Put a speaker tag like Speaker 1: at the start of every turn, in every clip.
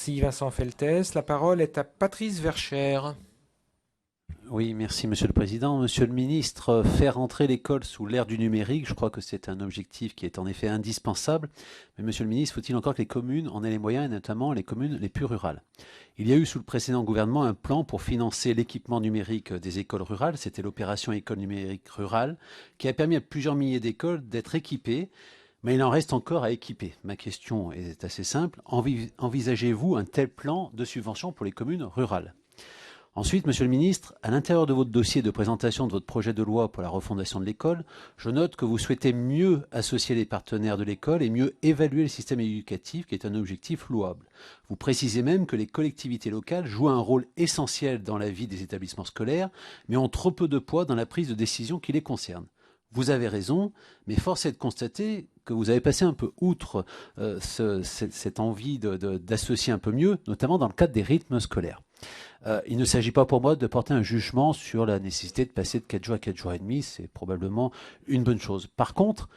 Speaker 1: Merci Vincent Feltès. La parole est à Patrice Verchères.
Speaker 2: Oui, merci Monsieur le Président. Monsieur le Ministre, faire entrer l'école sous l'ère du numérique, je crois que c'est un objectif qui est en effet indispensable. Mais Monsieur le Ministre, faut-il encore que les communes en aient les moyens, et notamment les communes les plus rurales? Il y a eu sous le précédent gouvernement un plan pour financer l'équipement numérique des écoles rurales. C'était l'opération École numérique rurale, qui a permis à plusieurs milliers d'écoles d'être équipées. Mais il en reste encore à équiper. Ma question est assez simple. Envisagez-vous un tel plan de subvention pour les communes rurales? Ensuite, Monsieur le Ministre, à l'intérieur de votre dossier de présentation de votre projet de loi pour la refondation de l'école, je note que vous souhaitez mieux associer les partenaires de l'école et mieux évaluer le système éducatif, qui est un objectif louable. Vous précisez même que les collectivités locales jouent un rôle essentiel dans la vie des établissements scolaires, mais ont trop peu de poids dans la prise de décision qui les concerne. Vous avez raison, mais force est de constater que vous avez passé un peu outre cette envie d'associer un peu mieux, notamment dans le cadre des rythmes scolaires. Il ne s'agit pas pour moi de porter un jugement sur la nécessité de passer de 4 jours à 4 jours et demi, c'est probablement une bonne chose. Par contre,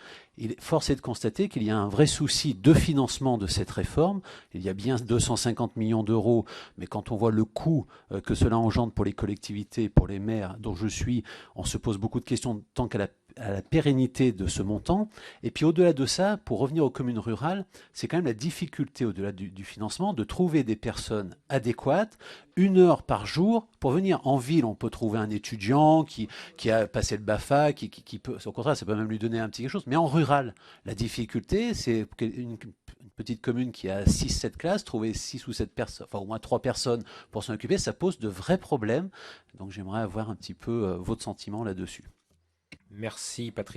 Speaker 2: force est de constater qu'il y a un vrai souci de financement de cette réforme. Il y a bien 250 millions d'euros, mais quand on voit le coût que cela engendre pour les collectivités, pour les maires dont je suis, on se pose beaucoup de questions tant à la pérennité de ce montant. Et puis au-delà de ça, pour revenir aux communes rurales, c'est quand même la difficulté au-delà du financement de trouver des personnes adéquates, 1 heure par jour. Pour venir en ville, on peut trouver un étudiant qui a passé le BAFA, qui peut, au contraire, ça peut même lui donner un petit quelque chose. Mais en rural, la difficulté, c'est une petite commune qui a 6, 7 classes, trouver 6 ou 7 personnes, enfin au moins 3 personnes pour s'en occuper, ça pose de vrais problèmes. Donc j'aimerais avoir un petit peu votre sentiment là-dessus.
Speaker 1: Merci Patrice.